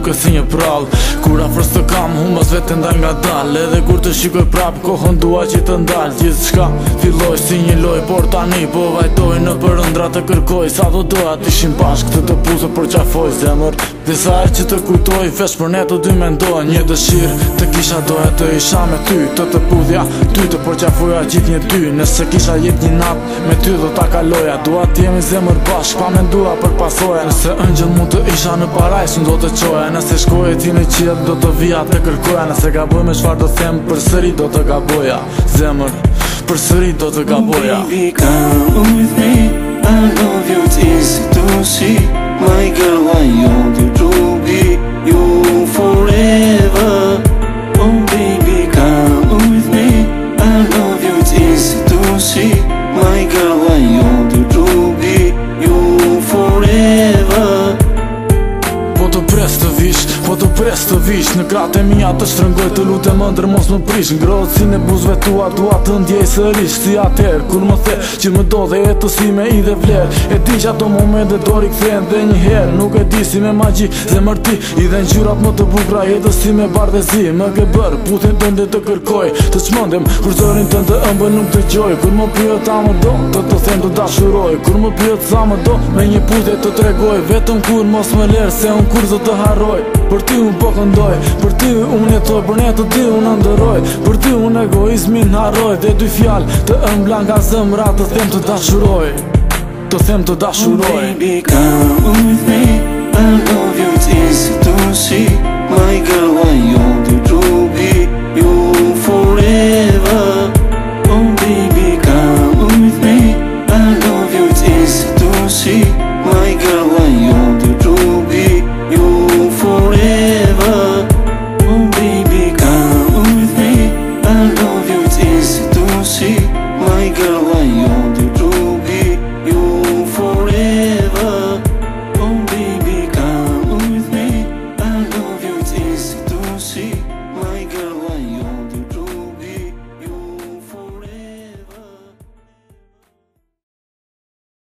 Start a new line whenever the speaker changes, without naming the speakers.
duke si një prall. Kur afrës të kam, humbas vetën nda nga dal. Edhe kur të shikoj prap, kohën dua që të ndal. Gjithçka filloj si një loj, por tani po vajtoj në përëndra të kërkoj. Sa do doja t'ishim bashk të puzë për qafoj zemër. Disa që të kujtoj, vesh për ne të dy mendoj. Një dëshirë të kisha doja të isha me ty, të pudhja ty, të përqafoja gjithë një ty. Nëse kisha jet një natë me ty do ta kaloja. Dua t'jemi zemër bashk, pa mendua për pasoja. Nëse ëngjëll mund të isha në parajs, unë do të qoja. Nëse shkoj ti në qiell, do të vija të kërkoja. Nëse gaboj me çfarë do them, përsëri do të gaboja. Zemër, përsëri do të gaboja.
Oh baby, come with me, I love you, it's easy to see. My girl, I want you to be you forever. Oh baby, come with me, I love you, it's easy to see. My girl, I want you to be you forever.
Po të pres të vish, po të pres të vish. Në kratë e mija të shtrëngoj, të lutem ëndër mos më prish. Ngrohet si në buzëve tua, dua të ndjej sërish. Si atëherë, kur më the që më do dhe jetësime i dhe vler. E di që ato momente do rikthehen dhe njëherë. Nuk e di si me magji, zemër ti i dhe ngjyrat më të bukra. Jetësime bardhëzi, më ke bërë putin tënde të kërkoj. Të çmendem, kur zërin tënd të ëmbël nuk të gjoj. Kur më pyet a më do, të them të dashuroj. Kur më pyet sa më do, me një puthje të tregoj. Vetëm kur mos më ler, se unë kur do të harroj. Për ty unë po këndoj, për ty unë jetoj, për ne të dy unë ndëroj. Për ty unë egoizmin harroj, dhe dy fjalë të ëmbla nga zemra, të them të dashuroj. Të them të dashuroj.
Oh baby, come with me, I love you, it's easy to see. My girl, I want you to be you forever.